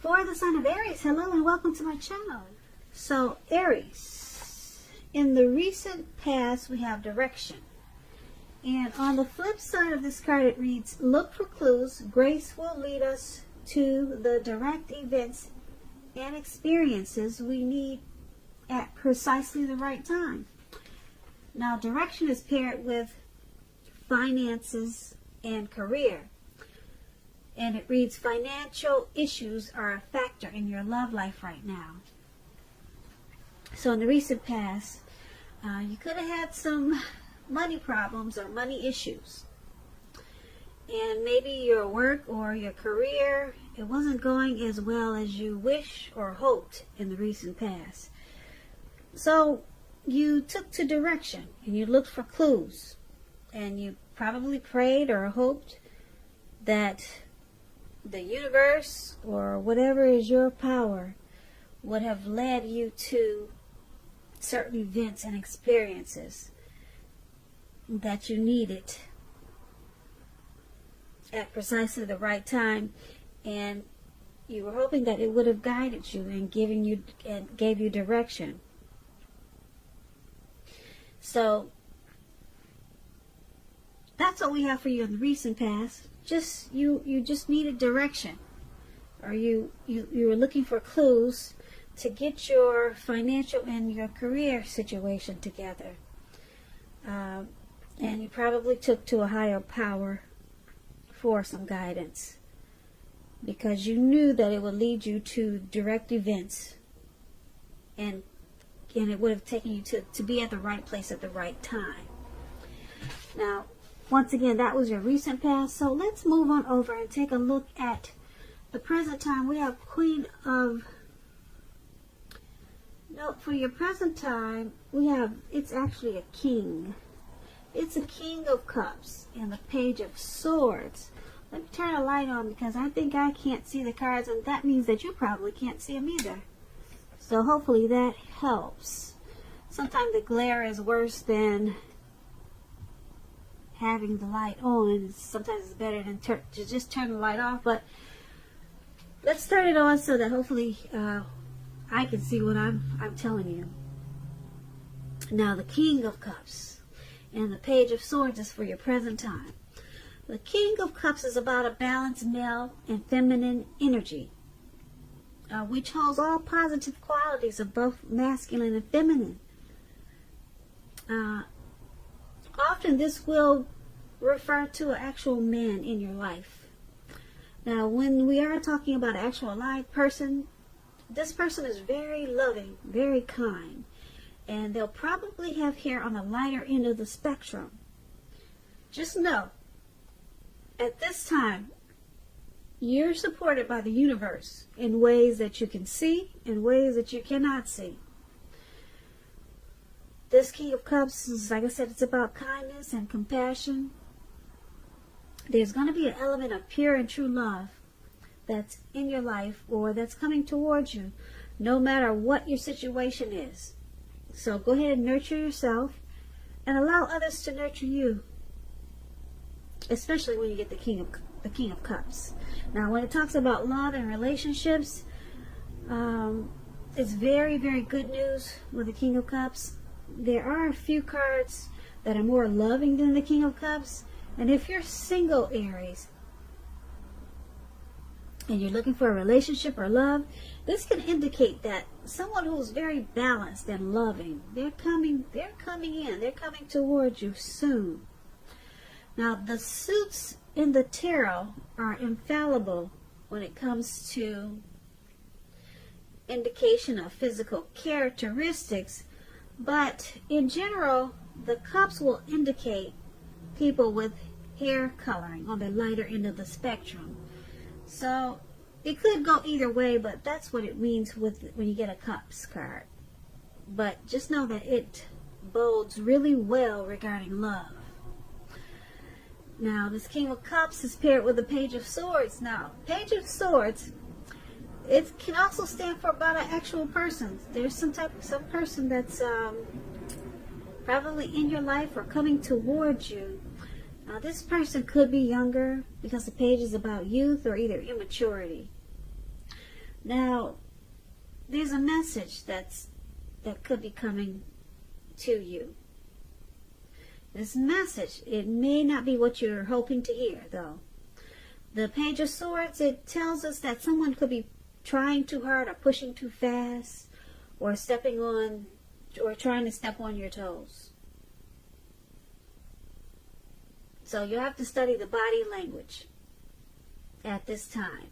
For the sign of Aries, hello and welcome to my channel. So Aries, in the recent past we have direction. And on the flip side of this card it reads, look for clues. Grace will lead us to the direct events and experiences we need at precisely the right time. Now direction is paired with finances and career. And it reads, financial issues are a factor in your love life right now. So in the recent past, you could have had some money problems or money issues. And maybe your work or your career, it wasn't going as well as you wish or hoped in the recent past. So you took to direction and you looked for clues. And you probably prayed or hoped that the universe or whatever is your power would have led you to certain events and experiences that you needed at precisely the right time, and you were hoping that it would have guided you and gave you direction. So that's what we have for you in the recent past. You just needed direction, or you were looking for clues to get your financial and your career situation together, and you probably took to a higher power for some guidance because you knew that it would lead you to direct events, and it would have taken you to be at the right place at the right time. Now, once again, that was your recent past. So let's move on over and take a look at the present time. We have Queen of... No, for your present time, we have... It's actually a king. It's a King of Cups and the Page of Swords. Let me turn a light on because I think I can't see the cards, and that means that you probably can't see them either. So hopefully that helps. Sometimes the glare is worse than having the light on. Sometimes it's better than to just turn the light off, but let's turn it on so that hopefully I can see what I'm telling you. Now the King of Cups and the Page of Swords is for your present time. The King of Cups is about a balanced male and feminine energy, which holds all positive qualities of both masculine and feminine. Often this will refer to an actual man in your life. Now, when we are talking about an actual live person, this person is very loving, very kind, and they'll probably have hair on the lighter end of the spectrum. Just know, at this time, you're supported by the universe in ways that you can see and ways that you cannot see. This King of Cups is, like I said, it's about kindness and compassion. There's going to be an element of pure and true love that's in your life or that's coming towards you, no matter what your situation is. So go ahead and nurture yourself and allow others to nurture you, especially when you get the King of Cups. Now, when it talks about love and relationships, it's very, very good news with the King of Cups. There are a few cards that are more loving than the King of Cups. And if you're single, Aries, and you're looking for a relationship or love, this can indicate that someone who's very balanced and loving, they're coming in, they're coming towards you soon. Now, the suits in the tarot are infallible when it comes to indication of physical characteristics. But in general, the cups will indicate people with hair coloring on the lighter end of the spectrum. So it could go either way, but that's what it means when you get a cups card. But just know that it bodes really well regarding love. Now, this King of Cups is paired with the Page of Swords. Now, Page of Swords, it can also stand for about an actual person. There's some person that's probably in your life or coming towards you. Now, this person could be younger because the page is about youth or either immaturity. Now, there's a message that could be coming to you. This message, it may not be what you're hoping to hear, though. The Page of Swords, it tells us that someone could be trying too hard or pushing too fast or stepping on or trying to step on your toes. So you have to study the body language at this time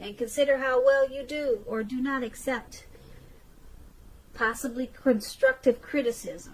and consider how well you do or do not accept possibly constructive criticism.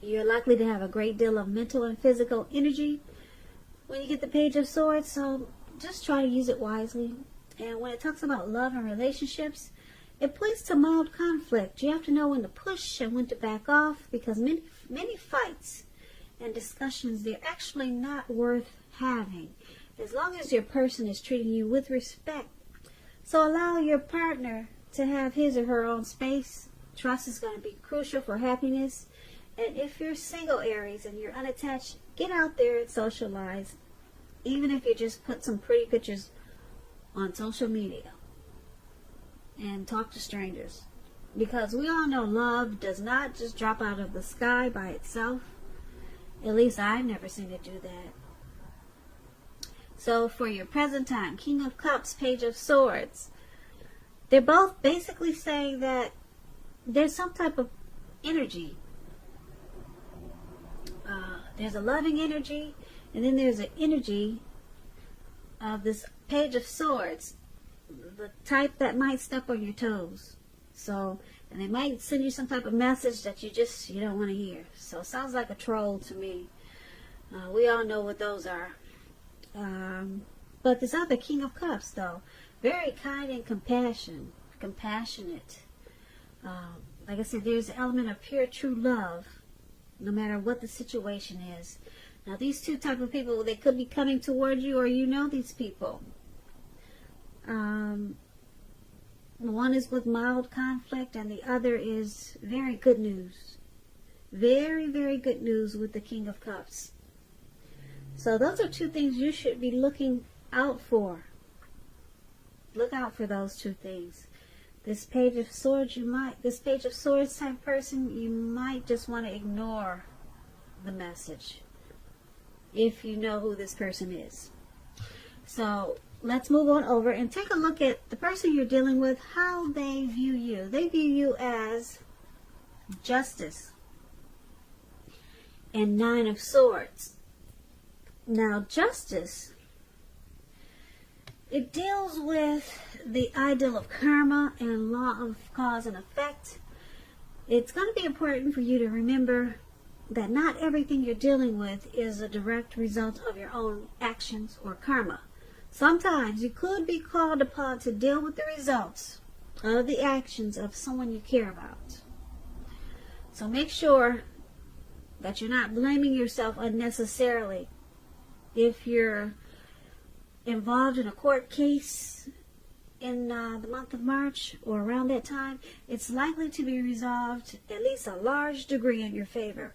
You're likely to have a great deal of mental and physical energy when you get the Page of Swords, so just try to use it wisely. And when it talks about love and relationships, it points to mild conflict. You have to know when to push and when to back off, because many fights and discussions, they're actually not worth having as long as your person is treating you with respect. So allow your partner to have his or her own space. Trust is going to be crucial for happiness. And if you're single, Aries, and you're unattached, get out there and socialize. Even if you just put some pretty pictures on social media and talk to strangers. Because we all know love does not just drop out of the sky by itself. At least I've never seen it do that. So for your present time, King of Cups, Page of Swords, they're both basically saying that there's some type of energy. There's a loving energy, and then there's an energy of this Page of Swords, the type that might step on your toes. So, and they might send you some type of message that you don't want to hear. So it sounds like a troll to me. We all know what those are. But this other King of Cups, though, very kind and compassionate. Like I said, there's an element of pure, true love, no matter what the situation is. Now, these two type of people, they could be coming toward you, or you know these people. One is with mild conflict, and the other is very good news. Very, very good news with the King of Cups. So those are two things you should be looking out for. Look out for those two things. This Page of Swords, this Page of Swords type person, you might just want to ignore the message if you know who this person is. So let's move on over and take a look at the person you're dealing with, how they view you. They view you as Justice and Nine of Swords. Now, Justice, it deals with the ideal of karma and law of cause and effect. It's going to be important for you to remember that not everything you're dealing with is a direct result of your own actions or karma. Sometimes you could be called upon to deal with the results of the actions of someone you care about. So make sure that you're not blaming yourself unnecessarily. If you're involved in a court case in the month of March or around that time, it's likely to be resolved at least a large degree in your favor.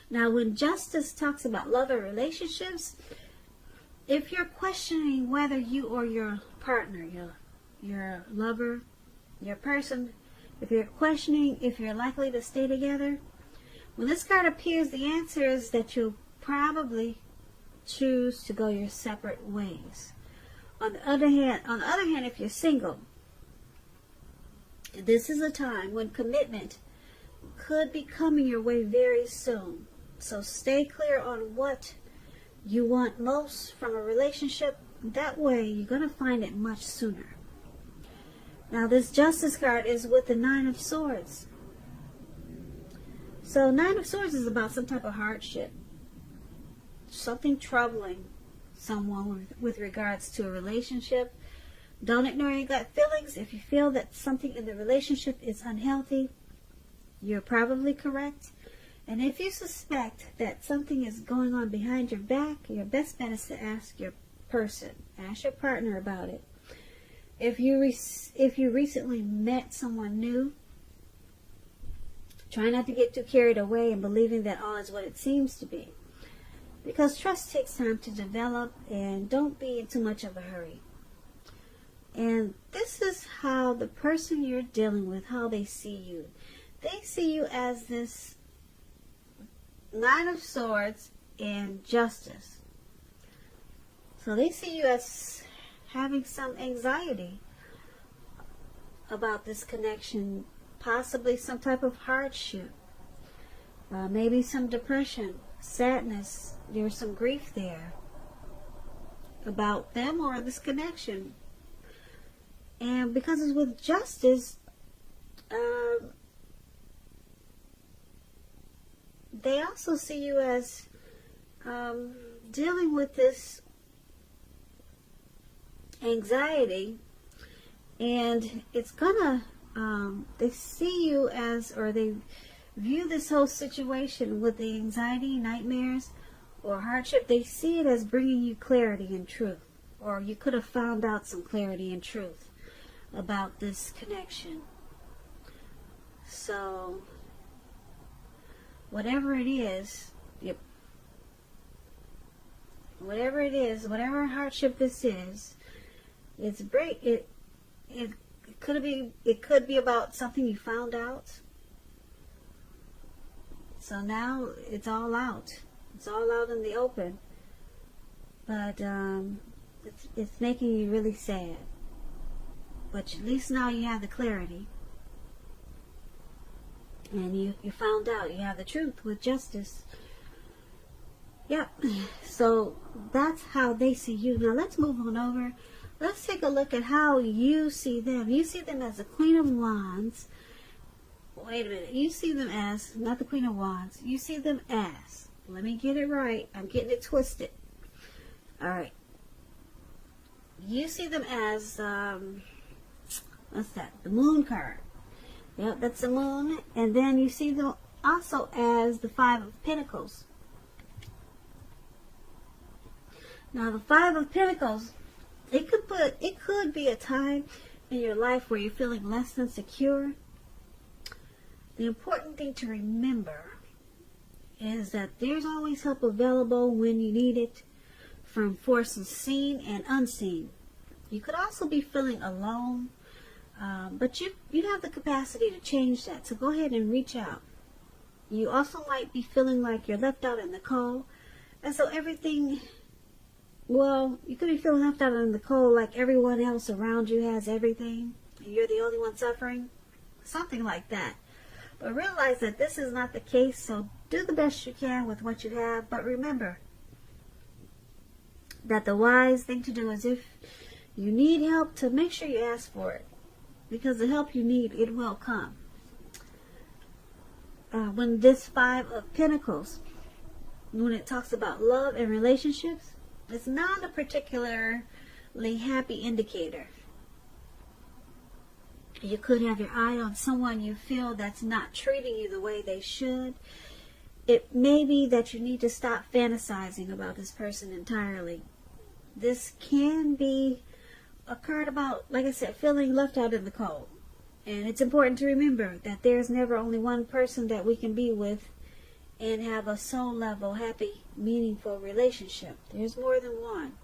Now, when Justice talks about love and relationships, if you're questioning whether you or your partner, your lover, your person, if you're questioning if you're likely to stay together, when this card appears, the answer is that you'll probably choose to go your separate ways. On the other hand, if you're single, this is a time when commitment could be coming your way very soon. So stay clear on what you want most from a relationship. That way you're going to find it much sooner. Now, this Justice card is with the Nine of Swords. So Nine of Swords is about some type of hardship, something troubling someone with regards to a relationship. Don't ignore your gut feelings. If you feel that something in the relationship is unhealthy, you're probably correct. And if you suspect that something is going on behind your back, your best bet is to ask your person, ask your partner about it. If you recently met someone new, try not to get too carried away and believing that all is what it seems to be. because trust takes time to develop, and don't be in too much of a hurry. And this is how the person you're dealing with, how they see you. They see you as this Nine of Swords and Justice. So they see you as having some anxiety about this connection, possibly some type of hardship, maybe some depression, sadness. There's some grief there about them or this connection. And because it's with Justice, they also see you as dealing with this anxiety, and it's gonna they see you as, or they view this whole situation with the anxiety, nightmares, or hardship. They see it as bringing you clarity and truth, or you could have found out some clarity and truth about this connection. So whatever it is, whatever hardship this is, it's break. It could be about something you found out. So now it's all out. It's all out in the open. But it's making you really sad. But at least now you have the clarity. And you found out. You have the truth with Justice. Yep. So that's how they see you. Now let's move on over. Let's take a look at how you see them. You see them as the Queen of Wands. Wait a minute. You see them as, not the Queen of Wands. You see them as, let me get it right. I'm getting it twisted. Alright. You see them as, what's that? The Moon card. Yep, that's the Moon. And then you see them also as the Five of Pentacles. Now the Five of Pentacles, it could be a time in your life where you're feeling less than secure. The important thing to remember is that there's always help available when you need it, from forces seen and unseen. You could also be feeling alone, but you have the capacity to change that. So go ahead and reach out. You also might be feeling like you're left out in the cold, and so everything. Well, you could be feeling left out in the cold, like everyone else around you has everything, and you're the only one suffering. Something like that. But realize that this is not the case, so do the best you can with what you have. But remember that the wise thing to do is, if you need help, to make sure you ask for it. Because the help you need, it will come. When this Five of Pentacles, when it talks about love and relationships, it's not a particularly happy indicator. You could have your eye on someone you feel that's not treating you the way they should. It may be that you need to stop fantasizing about this person entirely. This can be a card about, like I said, feeling left out in the cold. And it's important to remember that there's never only one person that we can be with and have a soul level, happy, meaningful relationship. There's more than one.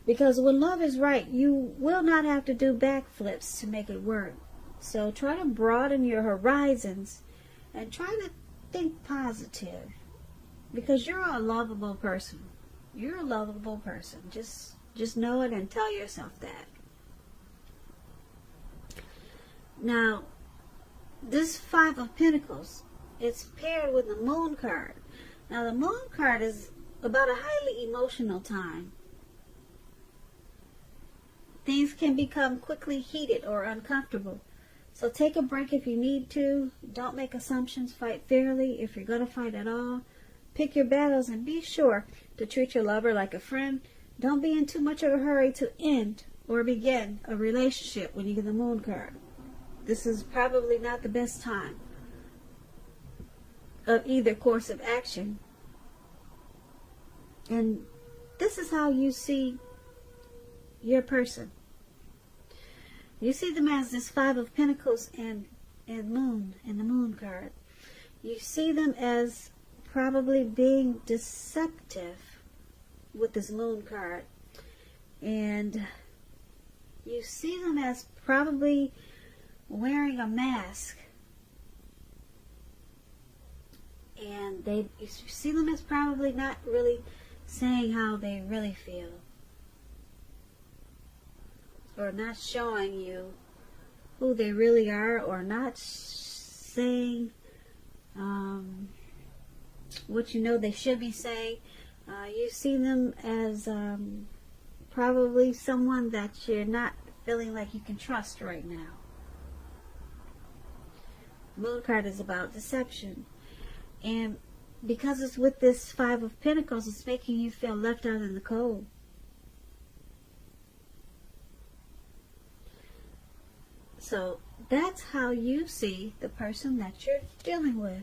Because when love is right, you will not have to do backflips to make it work. So try to broaden your horizons and try to think positive. Because you're a lovable person. You're a lovable person. Just know it and tell yourself that. Now, this Five of Pentacles, it's paired with the Moon card. Now, the Moon card is about a highly emotional time. Things can become quickly heated or uncomfortable. So take a break if you need to. Don't make assumptions. Fight fairly if you're going to fight at all. Pick your battles and be sure to treat your lover like a friend. Don't be in too much of a hurry to end or begin a relationship when you get the Moon card. This is probably not the best time of either course of action. And this is how you see your person. You see them as this Five of Pentacles and Moon, and the Moon card. You see them as probably being deceptive with this moon card. And you see them as probably wearing a mask. And you see them as probably not really saying how they really feel. Or not showing you who they really are, or not saying what you know they should be saying. You see them as probably someone that you're not feeling like you can trust right now. Moon card is about deception. And because it's with this Five of Pentacles, it's making you feel left out in the cold. So that's how you see the person that you're dealing with.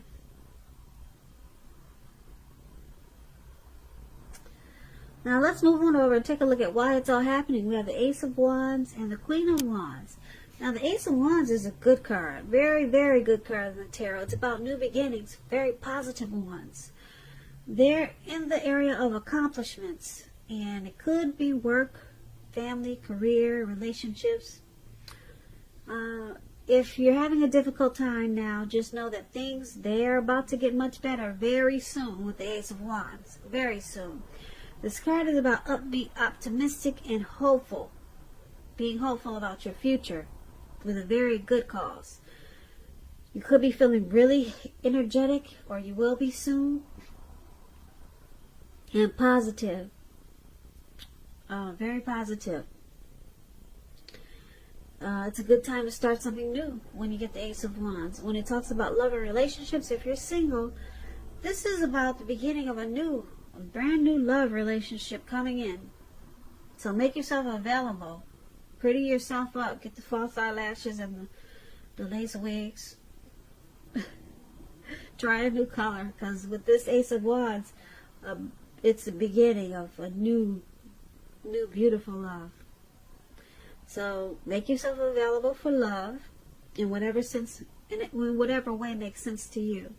Now let's move on over and take a look at why it's all happening. We have the Ace of Wands and the Queen of Wands. Now the Ace of Wands is a good card. Very, very good card in the tarot. It's about new beginnings. Very positive ones. They're in the area of accomplishments. And it could be work, family, career, relationships. If you're having a difficult time now, just know that they're about to get much better very soon with the Ace of Wands. Very soon. This card is about upbeat, optimistic, and hopeful. Being hopeful about your future with a very good cause. You could be feeling really energetic, or you will be soon. And positive. Very positive. It's a good time to start something new when you get the Ace of Wands. When it talks about love and relationships, if you're single, this is about the beginning of a brand new love relationship coming in. So make yourself available. Pretty yourself up. Get the false eyelashes and the lace wigs. Try a new color, because with this Ace of Wands, it's the beginning of a new beautiful love. So make yourself available for love in whatever sense, in whatever way makes sense to you.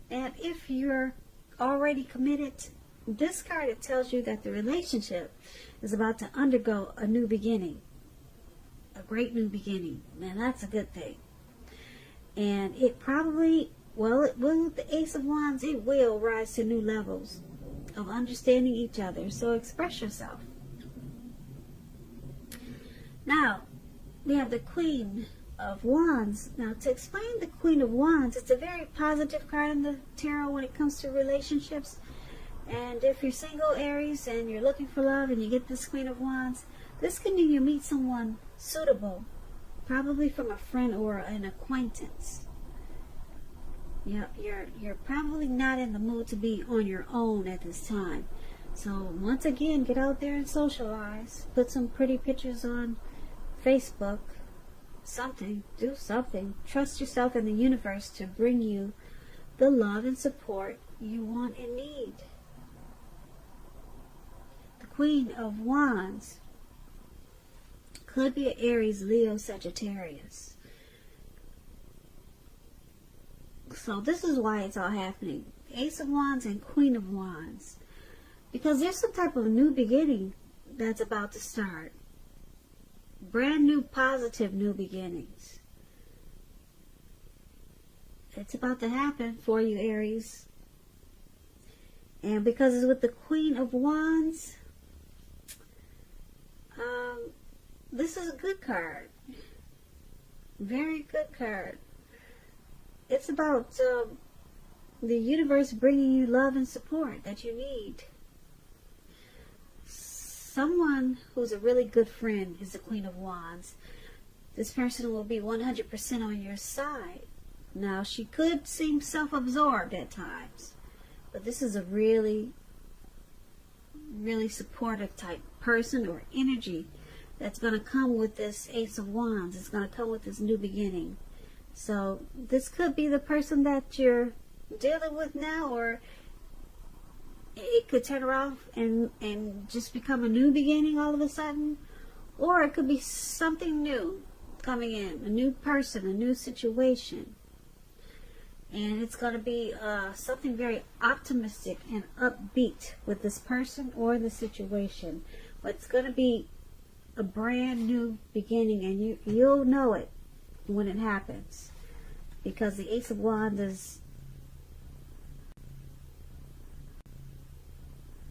And if you're already committed, this card, it tells you that the relationship is about to undergo a new beginning. A great new beginning. Man, that's a good thing. And it probably, with the Ace of Wands, it will rise to new levels of understanding each other. So express yourself. Now, we have the Queen of Wands. Now, to explain the Queen of Wands, it's a very positive card in the tarot when it comes to relationships. And if you're single, Aries, and you're looking for love and you get this Queen of Wands, this can mean you meet someone suitable, probably from a friend or an acquaintance. You're probably not in the mood to be on your own at this time. So once again, get out there and socialize. Put some pretty pictures on Facebook. Something. Do something. Trust yourself and the universe to bring you the love and support you want and need. The Queen of Wands could be an Aries, Leo, Sagittarius. So this is why it's all happening. Ace of Wands and Queen of Wands. Because there's some type of new beginning that's about to start. Brand new, positive new beginnings. It's about to happen for you, Aries. And because it's with the Queen of Wands, this is a good card. Very good card. It's about the universe bringing you love and support that you need. Someone who's a really good friend is the Queen of Wands. This person will be 100% on your side. Now, she could seem self-absorbed at times, but this is a really, really supportive type person or energy that's going to come with this Ace of Wands. It's going to come with this new beginning. So this could be the person that you're dealing with now, or it could turn around and just become a new beginning all of a sudden. Or it could be something new coming in, a new person, a new situation. And it's going to be something very optimistic and upbeat with this person or the situation. But it's going to be a brand new beginning, and you'll know it when it happens. Because the Ace of Wands is